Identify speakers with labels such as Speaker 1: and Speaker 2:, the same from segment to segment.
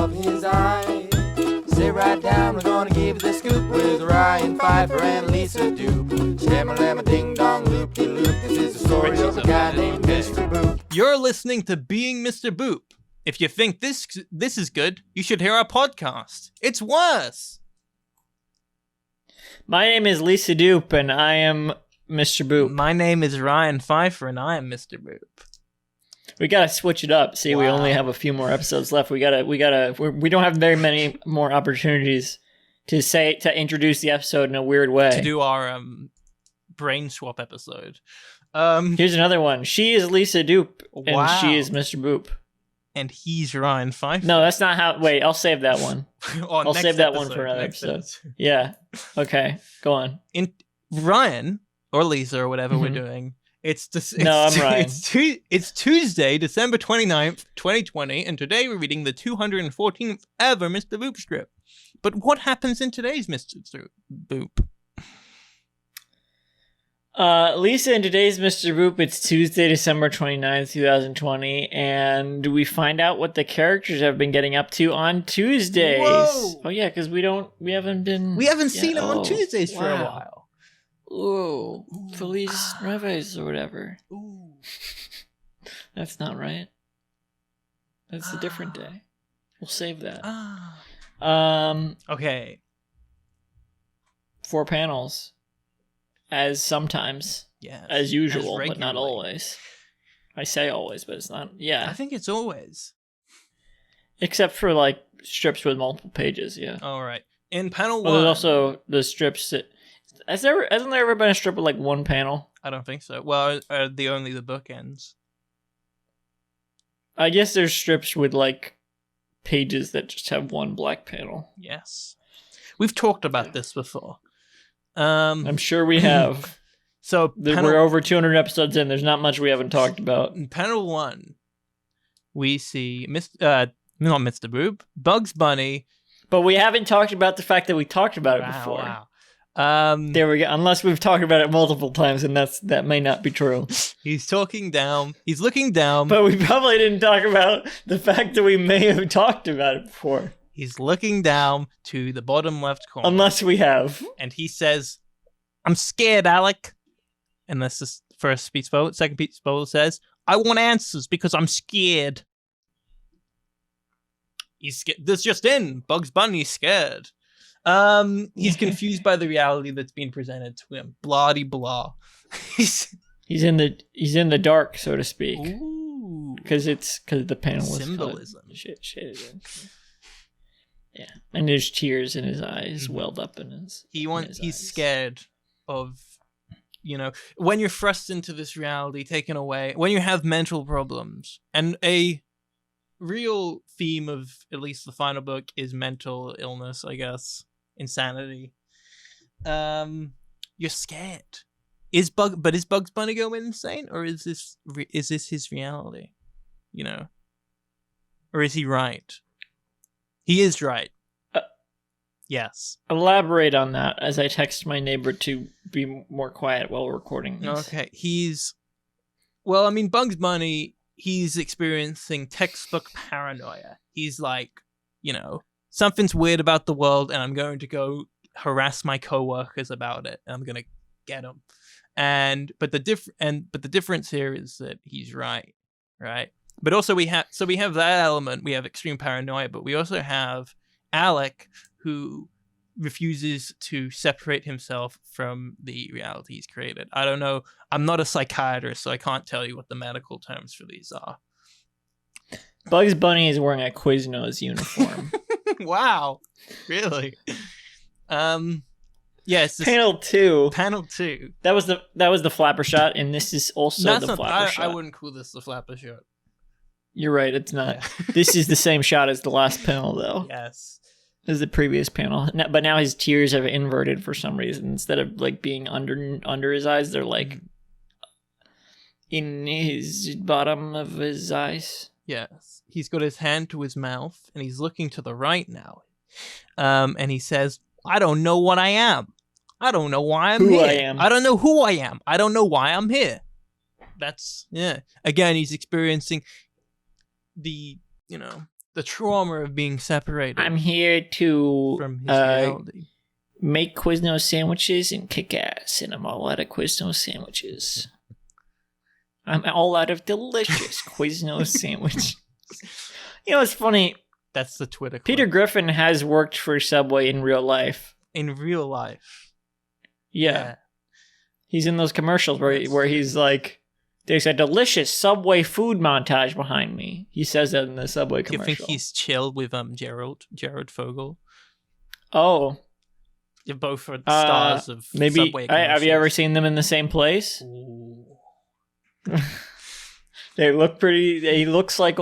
Speaker 1: of his eye. Sit right down, we're gonna give you the scoop with Ryan Pfeiffer and Lisa Dupe. Shamma-lamma ding-dong, loop-de-loop. This is the story of a guy named Mr. Boop.
Speaker 2: You're listening to Being Mr. Boop. If you think this is good, you should hear our podcast. It's worse.
Speaker 3: My name is Lisa Dupe, and I am Mr. Boop.
Speaker 2: My name is Ryan Pfeiffer, and I am Mr. Boop.
Speaker 3: We gotta switch it up. See, we only have a few more episodes left. We don't have very many more opportunities to introduce the episode in a weird way.
Speaker 2: To do our brain swap episode.
Speaker 3: Here's another one. She is Lisa Dupe, and
Speaker 2: Wow.
Speaker 3: she is Mr. Boop.
Speaker 2: And he's Ryan Pfeiffer.
Speaker 3: No, that's not how. Wait, I'll save that one. I'll
Speaker 2: Next
Speaker 3: save that one
Speaker 2: episode,
Speaker 3: for another
Speaker 2: next
Speaker 3: episode.
Speaker 2: episode.
Speaker 3: Yeah. Okay. Go on.
Speaker 2: Ryan or Lisa or whatever we're doing. It's
Speaker 3: I'm Ryan.
Speaker 2: It's Tuesday, December 29th, 2020, and today we're reading the 214th ever Mr. Boop strip. But what happens in today's Mr. Boop?
Speaker 3: Lisa, in today's Mr. Boop, it's Tuesday, December 29th, 2020, and we find out what the characters have been getting up to on Tuesdays.
Speaker 2: Whoa.
Speaker 3: Oh yeah, because we haven't
Speaker 2: seen him on Tuesdays for a while.
Speaker 3: Ooh, Feliz Reves or whatever.
Speaker 2: Ooh.
Speaker 3: That's not right. That's a different day. We'll save that.
Speaker 2: Okay.
Speaker 3: 4 panels. As sometimes.
Speaker 2: Yes.
Speaker 3: As usual,
Speaker 2: As
Speaker 3: but not
Speaker 2: regularly.
Speaker 3: always. I say always, but it's not. Yeah.
Speaker 2: I think it's always.
Speaker 3: Except for, like, strips with multiple pages, yeah.
Speaker 2: All right. In panel
Speaker 3: Well,
Speaker 2: one.
Speaker 3: there's also the strips that... Hasn't there ever been a strip with, like, one panel?
Speaker 2: I don't think so. Well, only the bookends.
Speaker 3: I guess there's strips with, like, pages that just have one black panel.
Speaker 2: Yes. We've talked about this before.
Speaker 3: I'm sure we have.
Speaker 2: So
Speaker 3: We're over 200 episodes in. There's not much we haven't talked about.
Speaker 2: In panel one, we see not Mr. Boop, Bugs Bunny.
Speaker 3: But we haven't talked about the fact that we talked about it before.
Speaker 2: Wow.
Speaker 3: There we go. Unless we've talked about it multiple times, and that may not be true.
Speaker 2: He's talking down. He's looking down.
Speaker 3: But we probably didn't talk about the fact that we may have talked about it before.
Speaker 2: He's looking down to the bottom left corner.
Speaker 3: Unless we have.
Speaker 2: And he says, "I'm scared, Alec." And that's the first speech bubble. Second speech bubble says, "I want answers because I'm scared." He's scared. This just in. Bugs Bunny's scared. He's confused by the reality that's being presented to him. Blah de blah.
Speaker 3: He's in the dark, so to speak.
Speaker 2: Ooh.
Speaker 3: Because the panel was
Speaker 2: Symbolism.
Speaker 3: Shit. Yeah, and there's tears in his eyes, welled up in his.
Speaker 2: He's
Speaker 3: eyes.
Speaker 2: scared of, when you're thrust into this reality, taken away, when you have mental problems, and a real theme of at least the final book is mental illness, I guess, insanity. You're scared. Is Bugs Bunny going insane, or is this his reality? Or is he right? He is right. Yes.
Speaker 3: Elaborate on that as I text my neighbor to be more quiet while recording this.
Speaker 2: Okay. Bugs Bunny, he's experiencing textbook paranoia. He's like, something's weird about the world, and I'm going to go harass my coworkers about it, and I'm going to get them. But the difference here is that he's right? But also we have that element. We have extreme paranoia, but we also have Alec, who refuses to separate himself from the reality he's created. I don't know. I'm not a psychiatrist, so I can't tell you what the medical terms for these are.
Speaker 3: Bugs Bunny is wearing a Quiznos uniform.
Speaker 2: Wow. Really? Yes.
Speaker 3: Panel 2.
Speaker 2: Panel 2.
Speaker 3: That was the flapper shot, and this is also the flapper shot.
Speaker 2: I wouldn't call this the flapper shot.
Speaker 3: You're right, it's not.
Speaker 2: Yeah.
Speaker 3: This is the same shot as the last panel, though.
Speaker 2: Yes.
Speaker 3: As the previous panel. But now his tears have inverted for some reason. Instead of like being under his eyes, they're like in his bottom of his eyes.
Speaker 2: Yes. He's got his hand to his mouth, and he's looking to the right now. And he says, "I don't know what I am. I don't know why I'm here. I don't know who I am. I don't know why I'm here." That's, yeah. Again, he's experiencing the the trauma of being separated
Speaker 3: I'm here to
Speaker 2: from his reality.
Speaker 3: make Quiznos sandwiches and kick ass, and I'm all out of Quiznos sandwiches. I'm all out of delicious Quiznos sandwich. You know, it's funny.
Speaker 2: That's the Twitter clip.
Speaker 3: Peter Griffin has worked for Subway in real life.
Speaker 2: In real life.
Speaker 3: Yeah. He's in those commercials where he's like, there's a delicious Subway food montage behind me. He says that in the Subway
Speaker 2: Do you
Speaker 3: commercial.
Speaker 2: think he's chilled with Jared Fogle?
Speaker 3: Oh.
Speaker 2: You're both are stars of
Speaker 3: maybe.
Speaker 2: Subway
Speaker 3: Have you ever
Speaker 2: commercials.
Speaker 3: seen them in the same place?
Speaker 2: Ooh.
Speaker 3: They look pretty. He looks like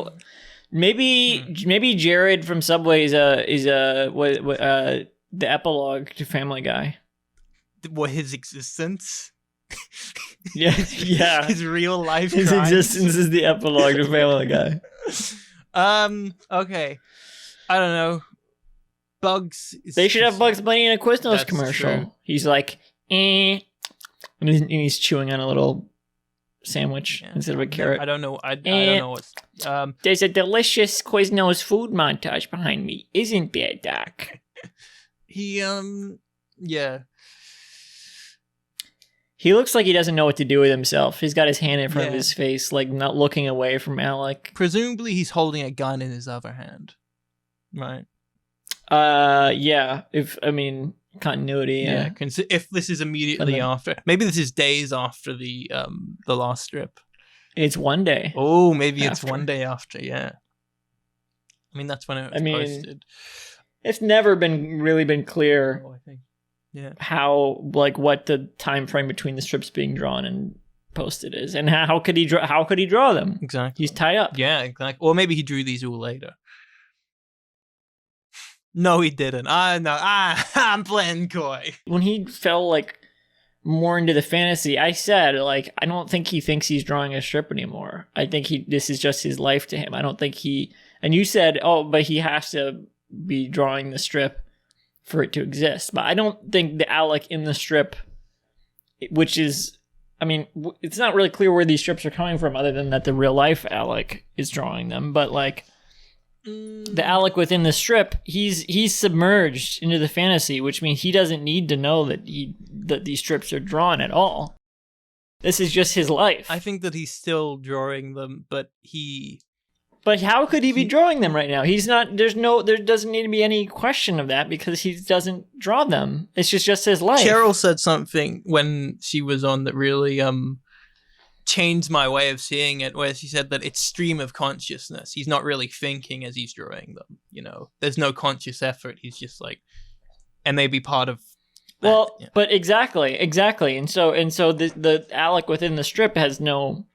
Speaker 3: maybe Jared from Subway is the epilogue to Family Guy.
Speaker 2: What, his existence?
Speaker 3: Yeah, yeah.
Speaker 2: His real life.
Speaker 3: His
Speaker 2: crimes?
Speaker 3: existence is the epilogue to Family Guy.
Speaker 2: Okay. I don't know. Bugs.
Speaker 3: They should have Bugs Bunny in a Quiznos
Speaker 2: That's
Speaker 3: commercial.
Speaker 2: true.
Speaker 3: He's like, and he's chewing on a little sandwich
Speaker 2: Yeah.
Speaker 3: instead of a carrot.
Speaker 2: I don't know. I don't know what's.
Speaker 3: There's a delicious Quiznos food montage behind me. Isn't there, Doc?
Speaker 2: He yeah.
Speaker 3: He looks like he doesn't know what to do with himself. He's got his hand in front of
Speaker 2: Yeah.
Speaker 3: his face, like not looking away from Alec.
Speaker 2: Presumably, he's holding a gun in his other hand, right?
Speaker 3: Yeah. Continuity. Yeah.
Speaker 2: If this is immediately after, maybe this is days after the last strip.
Speaker 3: It's one day.
Speaker 2: Oh, maybe it's
Speaker 3: After.
Speaker 2: one day after. Yeah. I mean, that's when it was posted.
Speaker 3: It's never been clear
Speaker 2: I think. Yeah.
Speaker 3: how, like, what the time frame between the strips being drawn and posted is, and how could he draw them?
Speaker 2: Exactly.
Speaker 3: He's tied up.
Speaker 2: Yeah, exactly. Or maybe he drew these all later. No, he didn't. I'm playing coy.
Speaker 3: When he fell like more into the fantasy, I said, like, I don't think he thinks he's drawing a strip anymore. I think this is just his life to him. I don't think and you said, oh, but he has to be drawing the strip for it to exist. But I don't think the Alec in the strip, which is, I mean, it's not really clear where these strips are coming from other than that the real life Alec is drawing them. But like, the Alec within the strip, he's submerged into the fantasy, which means he doesn't need to know that these strips are drawn at all. This is just his life.
Speaker 2: I think that he's still drawing them, but
Speaker 3: But how could he be drawing them right now? He's not. There doesn't need to be any question of that because he doesn't draw them. It's just his life.
Speaker 2: Cheryl said something when she was on that really changed my way of seeing it, where she said that it's stream of consciousness. He's not really thinking as he's drawing them. You know, there's no conscious effort. He's just like, and they be part of.
Speaker 3: Well,
Speaker 2: yeah.
Speaker 3: but exactly, and so the Alec within the strip has no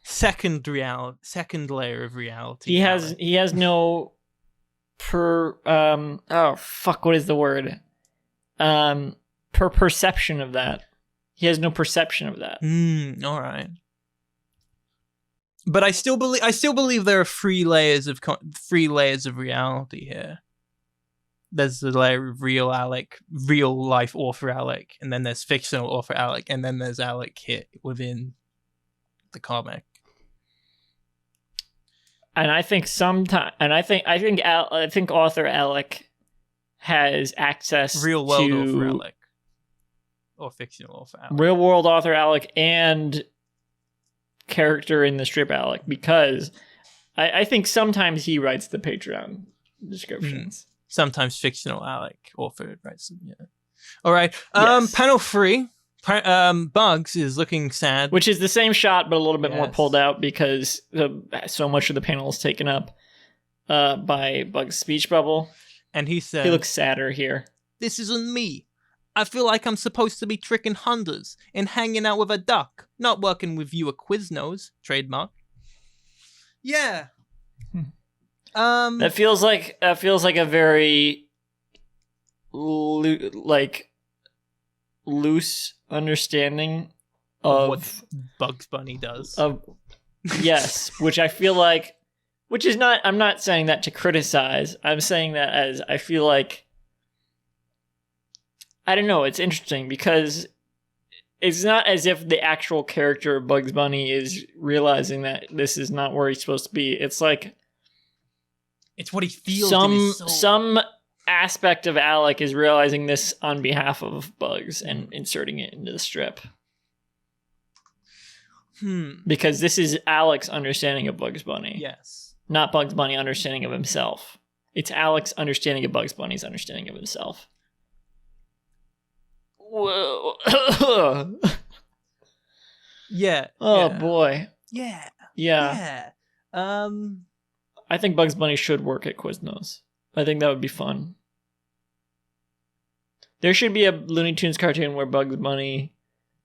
Speaker 2: second layer of reality.
Speaker 3: He has no what is the word? Perception of that. He has no perception of that.
Speaker 2: All right. But I still believe there are three layers of reality here. There's the layer of real Alec, real life author Alec, and then there's fictional author Alec, and then there's Alec here within the comic.
Speaker 3: And I think I think author Alec has access
Speaker 2: Real world
Speaker 3: to
Speaker 2: author Alec, or fictional author Alec.
Speaker 3: real world author Alec and character in the strip Alec, because I think sometimes he writes the Patreon descriptions.
Speaker 2: Sometimes fictional Alec author writes them. Yeah. All right.
Speaker 3: Yes.
Speaker 2: Panel 3. Bugs is looking sad.
Speaker 3: Which is the same shot, but a little bit more
Speaker 2: Yes.
Speaker 3: pulled out because so much of the panel is taken up by Bug's speech bubble.
Speaker 2: And he says,
Speaker 3: He looks sadder here.
Speaker 2: "This isn't me. I feel like I'm supposed to be tricking hunters and hanging out with a duck, not working with you a Quiznos." Trademark. Yeah.
Speaker 3: That feels like a very loose understanding of
Speaker 2: what Bugs Bunny does.
Speaker 3: Yes, which I feel like, which is not, I'm not saying that to criticize. I'm saying that as I feel like I don't know. It's interesting because it's not as if the actual character of Bugs Bunny is realizing that this is not where he's supposed to be. It's like
Speaker 2: It's what he feels in his soul.
Speaker 3: some aspect of Alec is realizing this on behalf of Bugs and inserting it into the strip. Because this is Alec's understanding of Bugs Bunny.
Speaker 2: Yes.
Speaker 3: Not Bugs Bunny understanding of himself. It's Alec's understanding of Bugs Bunny's understanding of himself. Whoa.
Speaker 2: Yeah.
Speaker 3: Oh
Speaker 2: yeah.
Speaker 3: boy.
Speaker 2: Yeah.
Speaker 3: Yeah.
Speaker 2: Yeah.
Speaker 3: I think Bugs Bunny should work at Quiznos. I think that would be fun. There should be a Looney Tunes cartoon where Bugs Bunny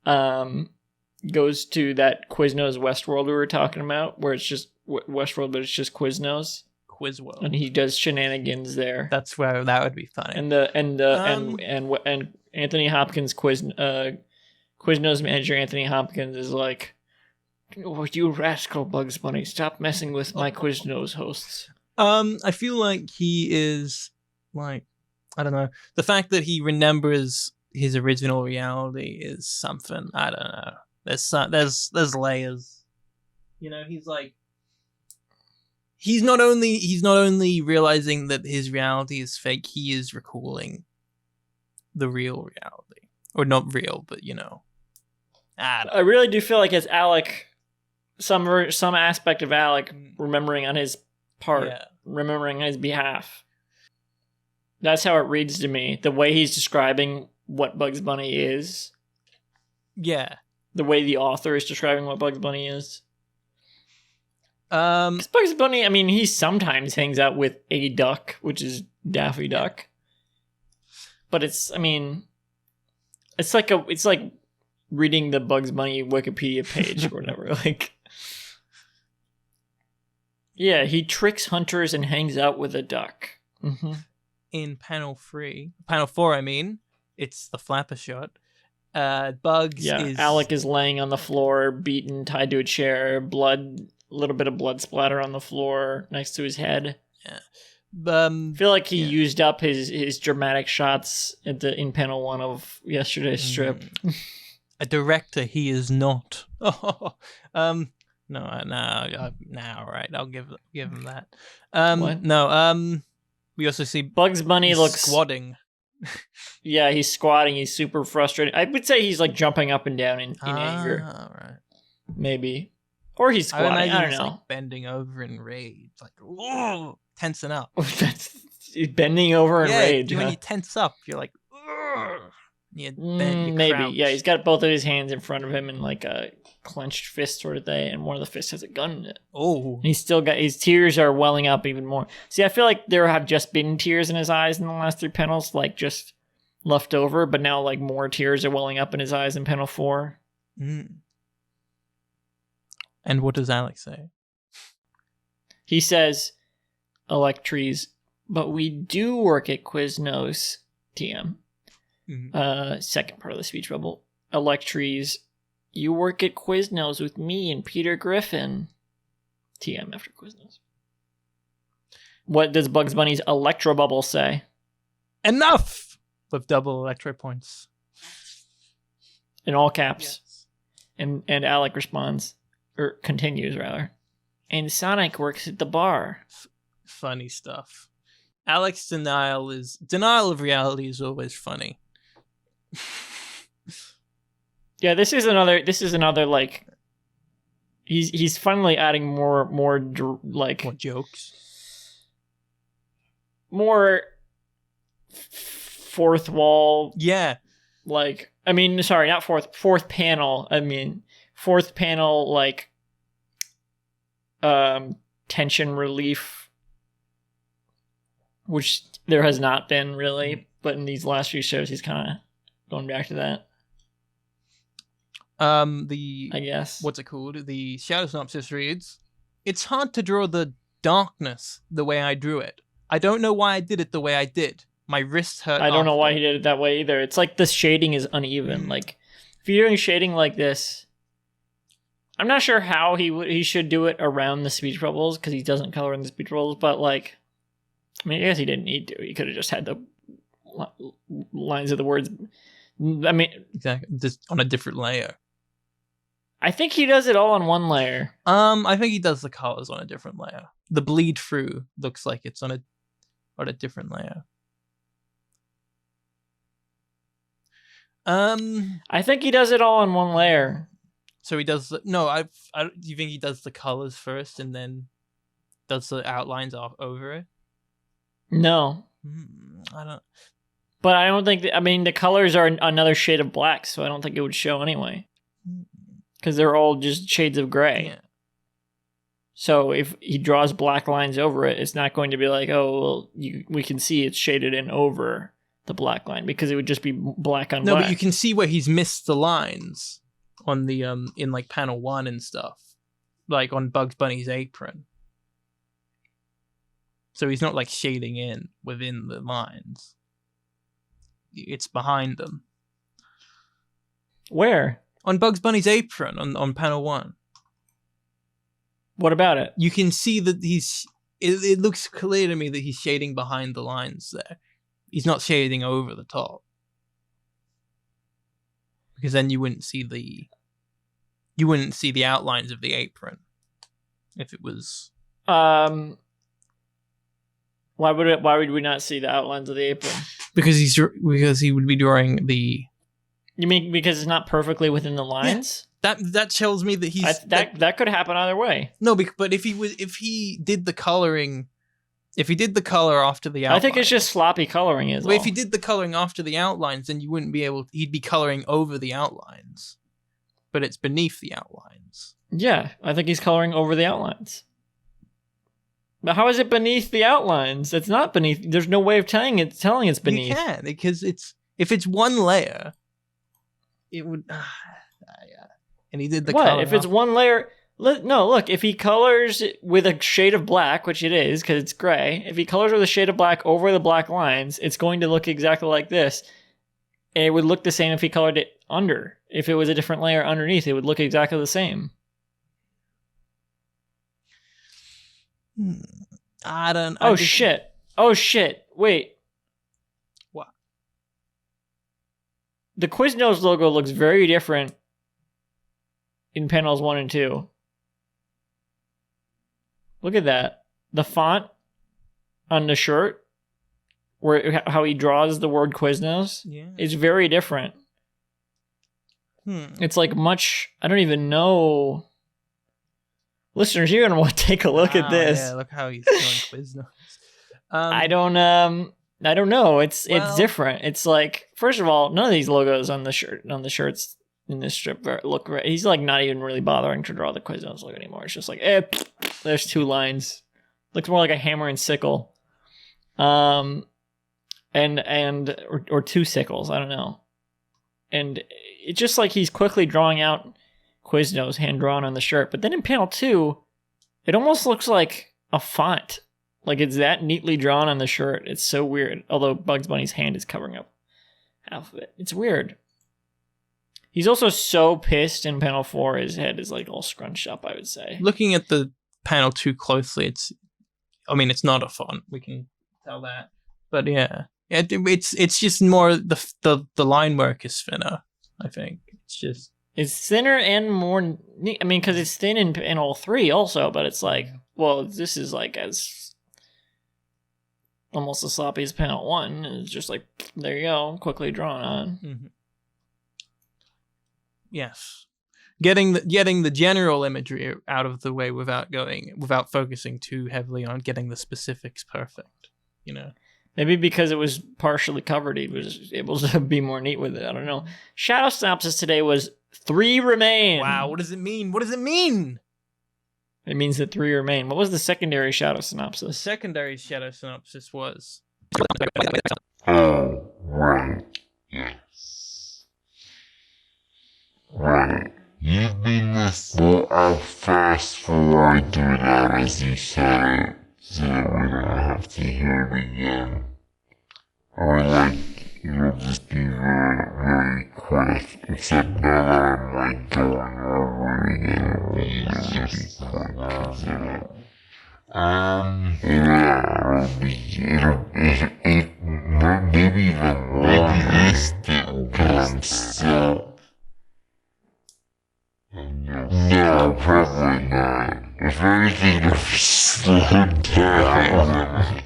Speaker 3: goes to that Quiznos Westworld we were talking about, where it's just Westworld, but it's just Quiznos,
Speaker 2: Quizworld.
Speaker 3: and he does shenanigans there.
Speaker 2: That's where that would be funny.
Speaker 3: And Anthony Hopkins Quiznos manager Anthony Hopkins is like, "Oh, you rascal, Bugs Bunny! Stop messing with my Quiznos hosts."
Speaker 2: I feel like he is like, I don't know, the fact that he remembers his original reality is something. I don't know. There's layers. You know, he's like, he's not only realizing that his reality is fake, he is recalling the real reality, or not real, but you know.
Speaker 3: I really do feel like it's Alec, some aspect of Alec remembering on his part, remembering on his behalf. That's how it reads to me. The way he's describing what Bugs Bunny is.
Speaker 2: Yeah.
Speaker 3: The way the author is describing what Bugs Bunny is. 'Cause
Speaker 2: Um,
Speaker 3: Bugs Bunny, I mean, he sometimes hangs out with a duck, which is Daffy Duck. But it's like reading the Bugs Bunny Wikipedia page or whatever. Like, yeah, he tricks hunters and hangs out with a duck. Mm-hmm.
Speaker 2: in panel 4, I mean, it's the flapper shot. Bugs is...
Speaker 3: Alec is laying on the floor, beaten, tied to a chair, a little bit of blood splatter on the floor next to his head.
Speaker 2: Yeah.
Speaker 3: I feel like he used up his dramatic shots in panel 1 of yesterday's strip.
Speaker 2: A director, he is not. No, right, I'll give him that.
Speaker 3: What?
Speaker 2: No, we also see
Speaker 3: Bugs Bunny looks
Speaker 2: squatting.
Speaker 3: Yeah, he's squatting. He's super frustrated. I would say he's like jumping up and down in anger.
Speaker 2: Right.
Speaker 3: Maybe. Or he's squatting. I don't
Speaker 2: he's
Speaker 3: know.
Speaker 2: like bending over in rage, like whoa, tensing up.
Speaker 3: That's bending over in rage.
Speaker 2: When
Speaker 3: huh?
Speaker 2: you tense up, you're like, ugh. You
Speaker 3: Maybe.
Speaker 2: crouch.
Speaker 3: Yeah, he's got both of his hands in front of him in like a clenched fist sort of thing, and one of the fists has a gun in it.
Speaker 2: Oh.
Speaker 3: And he's still got his tears are welling up even more. See, I feel like there have just been tears in his eyes in the last 3 panels, like just left over, but now like more tears are welling up in his eyes in panel 4.
Speaker 2: Mm. And what does Alex say?
Speaker 3: He says, Electries, but we do work at Quiznos, TM.
Speaker 2: Mm-hmm.
Speaker 3: Second part of the speech bubble. Electries, you work at Quiznos with me and Peter Griffin. TM after Quiznos. What does Bugs Bunny's Electro Bubble say?
Speaker 2: Enough! With double electro points.
Speaker 3: In all caps.
Speaker 2: Yes.
Speaker 3: And Alec responds, or continues rather. And Sonic works at the bar.
Speaker 2: Funny stuff. Alex's denial of reality is always funny.
Speaker 3: Yeah, this is another like he's finally adding more like
Speaker 2: What jokes?
Speaker 3: more fourth wall.
Speaker 2: Yeah.
Speaker 3: Like, I mean, sorry, not fourth panel. I mean, fourth panel like tension relief, which there has not been really, but in these last few shows he's kind of going back to that. I guess.
Speaker 2: What's it called? The shadow synopsis reads, "It's hard to draw the darkness the way I drew it. I don't know why I did it the way I did. My wrists hurt.
Speaker 3: I don't know
Speaker 2: after."
Speaker 3: why he did it that way either. It's like the shading is uneven. Like, if you're doing shading like this, I'm not sure how he should do it around the speech bubbles because he doesn't color in the speech bubbles. But like, I mean, I guess he didn't need to. He could have just had the lines of the words. I mean,
Speaker 2: Exactly. Just on a different layer.
Speaker 3: I think he does it all on one layer.
Speaker 2: I think he does the colors on a different layer. The bleed through looks like it's on a different layer.
Speaker 3: I think he does it all on one layer.
Speaker 2: So he does do you think he does the colors first and then does the outlines over it?
Speaker 3: No,
Speaker 2: I don't.
Speaker 3: but I don't think. I mean, the colors are another shade of black, so I don't think it would show anyway. Because they're all just shades of gray.
Speaker 2: Yeah.
Speaker 3: So if he draws black lines over it, it's not going to be like, oh, well, we can see it's shaded in over the black line, because it would just be black on
Speaker 2: No,
Speaker 3: black.
Speaker 2: but you can see where he's missed the lines on the in like panel 1 and stuff, like on Bugs Bunny's apron. So he's not like shading in within the lines. It's behind them.
Speaker 3: Where?
Speaker 2: On Bugs Bunny's apron on panel 1.
Speaker 3: What about it?
Speaker 2: You can see that it looks clear to me that he's shading behind the lines there. He's not shading over the top. Because then you wouldn't see the outlines of the apron if it was.
Speaker 3: Why would we not see the outlines of the apron?
Speaker 2: Because he would be drawing the.
Speaker 3: You mean because it's not perfectly within the lines?
Speaker 2: That tells me that he's
Speaker 3: that could happen either way.
Speaker 2: No, but if he did the coloring, if he did the color after the outlines,
Speaker 3: I think it's just sloppy coloring.
Speaker 2: If he did the coloring after the outlines, then you wouldn't be able. He'd be coloring over the outlines, but it's beneath the outlines.
Speaker 3: Yeah, I think he's coloring over the outlines. But how is it beneath the outlines? It's not beneath. There's no way of telling it's beneath.
Speaker 2: You can, because if it's one layer, it would. And he did the
Speaker 3: what if it's one layer? No, look. If he colors with a shade of black, which it is because it's gray, if he colors with a shade of black over the black lines, it's going to look exactly like this. And it would look the same if he colored it under. If it was a different layer underneath, it would look exactly the same.
Speaker 2: I don't.
Speaker 3: Oh shit! Oh shit! Wait.
Speaker 2: What?
Speaker 3: The Quiznos logo looks very different in panels 1 and 2. Look at that. The font on the shirt, how he draws the word Quiznos, is very different. It's like much. I don't even know. Listeners, you're gonna want to take a look at this.
Speaker 2: Yeah, look how he's doing Quiznos.
Speaker 3: I don't know. It's different. It's like, first of all, none of these logos on the shirts in this strip look right. He's like not even really bothering to draw the Quiznos logo anymore. It's just like, there's 2 lines. Looks more like a hammer and sickle, or 2 sickles. I don't know. And it's just like he's quickly drawing out Quiznos hand drawn on the shirt. But then in panel 2, it almost looks like a font. Like it's that neatly drawn on the shirt. It's so weird. Although Bugs Bunny's hand is covering up half of it. It's weird. He's also so pissed in panel 4. His head is like all scrunched up, I would say.
Speaker 2: Looking at the panel 2 closely, it's not a font. We can tell that. But yeah, it's just more the line work is thinner. I think
Speaker 3: it's thinner and more. I mean, because it's thin in panel 3 also, but it's like, well, this is like as almost as sloppy as panel 1. It's just like, there you go, quickly drawn on.
Speaker 2: Mm-hmm. Yes, getting the general imagery out of the way without focusing too heavily on getting the specifics perfect.
Speaker 3: Maybe because it was partially covered, he was able to be more neat with it. I don't know. Shadow synopsis today was 3 remain.
Speaker 2: Wow, what does it mean? What does it mean?
Speaker 3: It means that 3 remain. What was the secondary shadow
Speaker 2: The
Speaker 3: synopsis?
Speaker 2: secondary shadow synopsis was.
Speaker 4: Oh, right. Yes. Right. You've been listening at first for I do that as you said it, so that we don't have to hear it again. Or like, it'll just be very, very quick, except now that I'm like going over it again, it'll be really quick, cause yeah, maybe even No, probably not. If anything, I've slowed down.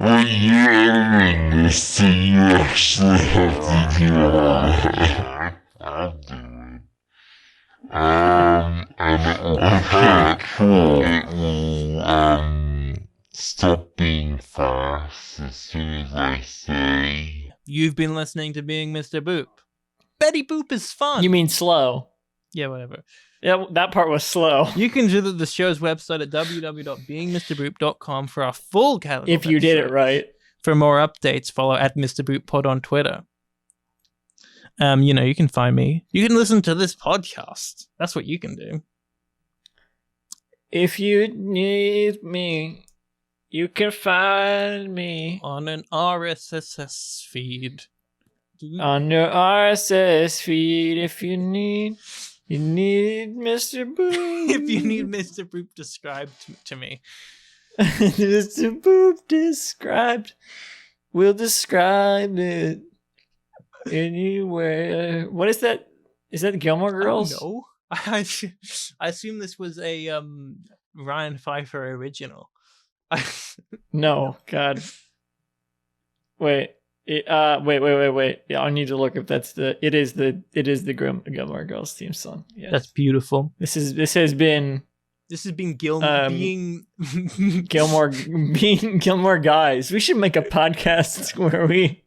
Speaker 4: Well, you're editing this, so you actually have to do all that. I'll do it. And it will it will, stop being fast as soon as I say.
Speaker 2: You've been listening to Being Mr. Boop. Betty Boop is fun.
Speaker 3: You mean slow?
Speaker 2: Yeah, whatever.
Speaker 3: Yeah, that part was slow.
Speaker 2: You can visit the show's website at www.beingmrboop.com for our full calendar.
Speaker 3: If you did it right.
Speaker 2: For more updates, follow at Mr. Boop Pod on Twitter. You can find me. You can listen to this podcast. That's what you can do.
Speaker 3: If you need me, you can find me
Speaker 2: On an RSS feed.
Speaker 3: on your RSS feed. If you need Mr. Boop.
Speaker 2: If you need Mr. Boop described to me.
Speaker 3: Mr. Boop described. We'll describe it anywhere. What is that? Is that Gilmore Girls?
Speaker 2: No. I assume this was a Ryan Pfeiffer original.
Speaker 3: No, God. Wait. Wait. Yeah, I need to look if that's it is the Gilmore Girls theme song. Yes.
Speaker 2: That's beautiful.
Speaker 3: This has been
Speaker 2: being
Speaker 3: Gilmore Guys. We should make a podcast where we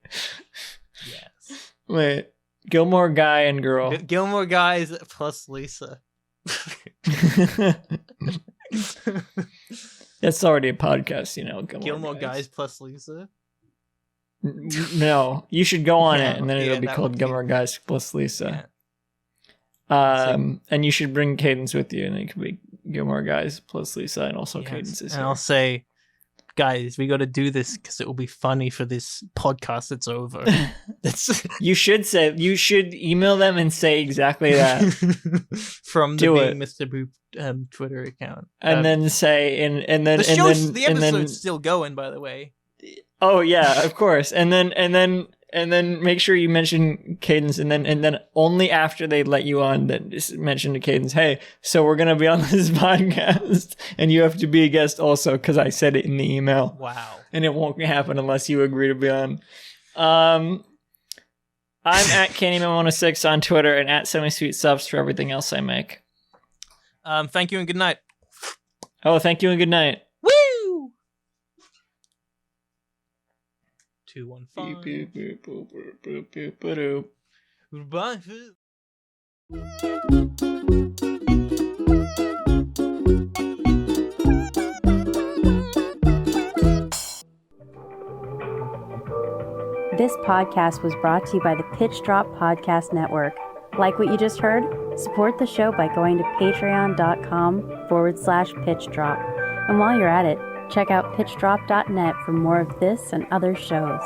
Speaker 2: Yes.
Speaker 3: wait, Gilmore Guy and Girl.
Speaker 2: Gilmore Guys plus Lisa.
Speaker 3: That's already a podcast,
Speaker 2: Gilmore Guys plus Lisa.
Speaker 3: No, you should go on it, and then
Speaker 2: Yeah,
Speaker 3: it'll be
Speaker 2: that
Speaker 3: called
Speaker 2: would be-
Speaker 3: Gilmore Guys plus Lisa.
Speaker 2: Yeah.
Speaker 3: And you should bring Cadence with you, and it could be Gilmore Guys plus Lisa, and also
Speaker 2: Yes.
Speaker 3: Cadence is
Speaker 2: And
Speaker 3: here.
Speaker 2: I'll say, guys, we got to do this because it will be funny for this podcast that's over. That's
Speaker 3: You should email them and say exactly that,
Speaker 2: from the
Speaker 3: Do
Speaker 2: Being
Speaker 3: it.
Speaker 2: Mr. Boop Twitter account.
Speaker 3: and then say and then
Speaker 2: the
Speaker 3: and
Speaker 2: show's
Speaker 3: then
Speaker 2: the
Speaker 3: and
Speaker 2: episode's
Speaker 3: then
Speaker 2: still going, by the way.
Speaker 3: oh yeah, of course, and then make sure you mention Cadence, and then only after they let you on, then just mention to Cadence, hey, so we're gonna be on this podcast, and you have to be a guest also because I said it in the email.
Speaker 2: Wow.
Speaker 3: And it won't happen unless you agree to be on. I'm at Candyman106 on Twitter and at SemiSweetSubs for everything else I make.
Speaker 2: Thank you and good night.
Speaker 3: Oh, thank you and good night.
Speaker 2: Woo! 215.
Speaker 3: Beep, beep, boop, boop, boop, boop, boop.
Speaker 2: Goodbye.
Speaker 5: This podcast was brought to you by the Pitch Drop Podcast Network. Like what you just heard? Support the show by going to patreon.com/pitchdrop. And while you're at it, check out pitchdrop.net for more of this and other shows.